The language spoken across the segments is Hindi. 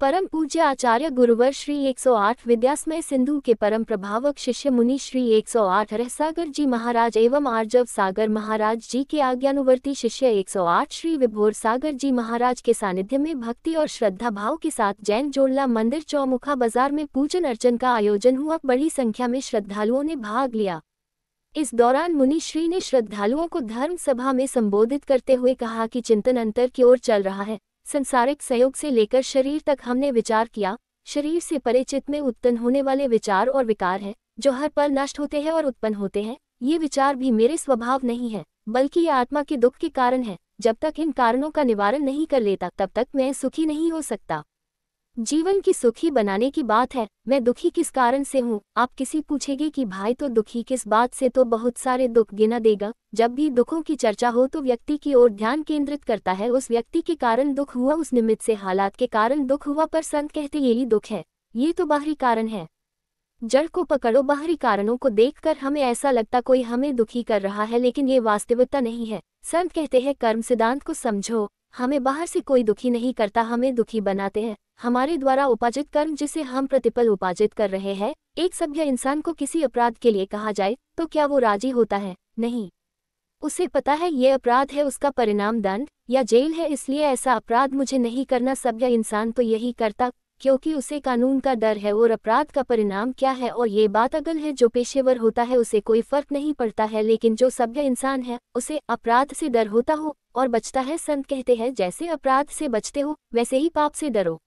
परम पूज्य आचार्य गुरुवर श्री 108 विद्यासमय सिंधु के परम प्रभावक शिष्य मुनि श्री 108 रहसागर जी महाराज एवं आर्जव सागर महाराज जी के आज्ञानुवर्ती शिष्य 108 श्री विभोर सागर जी महाराज के सानिध्य में भक्ति और श्रद्धा भाव के साथ जैन जोड़ला मंदिर चौमुखा बाजार में पूजन अर्चन का आयोजन हुआ। बड़ी संख्या में श्रद्धालुओं ने भाग लिया। इस दौरान मुनि श्री ने श्रद्धालुओं को धर्म सभा में संबोधित करते हुए कहा कि चिंतन अंतर की ओर चल रहा है। संसारिक सहयोग से लेकर शरीर तक हमने विचार किया। शरीर से परे चित्त में उत्पन्न होने वाले विचार और विकार हैं, जो हर पल नष्ट होते हैं और उत्पन्न होते हैं। ये विचार भी मेरे स्वभाव नहीं है, बल्कि ये आत्मा के दुख के कारण है। जब तक इन कारणों का निवारण नहीं कर लेता, तब तक मैं सुखी नहीं हो सकता। जीवन की सुखी बनाने की बात है। मैं दुखी किस कारण से हूँ? आप किसी पूछेंगे कि भाई तो दुखी किस बात से, तो बहुत सारे दुख गिना देगा। जब भी दुखों की चर्चा हो तो व्यक्ति की ओर ध्यान केंद्रित करता है। उस व्यक्ति के कारण दुख हुआ, उस निमित्त से हालात के कारण दुख हुआ, पर संत कहते यही दुख है, ये तो बाहरी कारण है। जड़ को पकड़ो। बाहरी कारणों को देखकर हमें ऐसा लगता कोई हमें दुखी कर रहा है, लेकिन ये वास्तविकता नहीं है। संत कहते हैं कर्म सिद्धांत को समझो। हमें बाहर से कोई दुखी नहीं करता, हमें दुखी बनाते हैं हमारे द्वारा उपार्जित कर्म, जिसे हम प्रतिपल उपार्जित कर रहे हैं। एक सभ्य इंसान को किसी अपराध के लिए कहा जाए तो क्या वो राजी होता है? नहीं। उसे पता है ये अपराध है, उसका परिणाम दंड या जेल है, इसलिए ऐसा अपराध मुझे नहीं करना। सभ्य इंसान तो यही करता, क्योंकि उसे कानून का डर है और अपराध का परिणाम क्या है और ये बात अगल है। जो पेशेवर होता है उसे कोई फर्क नहीं पड़ता है, लेकिन जो सभ्य इंसान है उसे अपराध से डर होता हो और बचता है। संत कहते हैं जैसे अपराध से बचते हो वैसे ही पाप से डरो।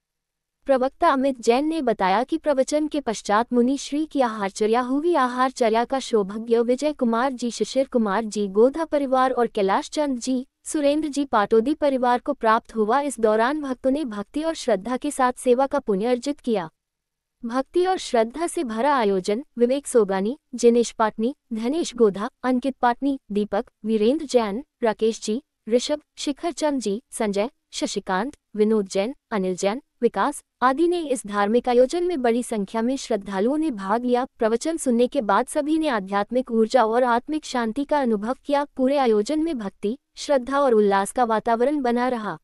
प्रवक्ता अमित जैन ने बताया कि प्रवचन के पश्चात मुनि श्री की आहारचर्या हुई। आहारचर्या का सौभाग्य विजय कुमार जी, शिशिर कुमार जी गोधा परिवार और कैलाश चंद जी, सुरेंद्र जी पाटोदी परिवार को प्राप्त हुआ। इस दौरान भक्तों ने भक्ति और श्रद्धा के साथ सेवा का पुण्य अर्जित किया। भक्ति और श्रद्धा से भरा आयोजन विवेक सोगानी, जिनेश पाटनी, धनेश गोधा, अंकित पाटनी, दीपक, वीरेंद्र जैन, राकेश जी, ऋषभ, शिखर चंद जी, संजय, शशिकांत, विनोद जैन, अनिल जैन, विकास आदि ने इस धार्मिक आयोजन में बड़ी संख्या में श्रद्धालुओं ने भाग लिया। प्रवचन सुनने के बाद सभी ने आध्यात्मिक ऊर्जा और आत्मिक शांति का अनुभव किया। पूरे आयोजन में भक्ति, श्रद्धा और उल्लास का वातावरण बना रहा।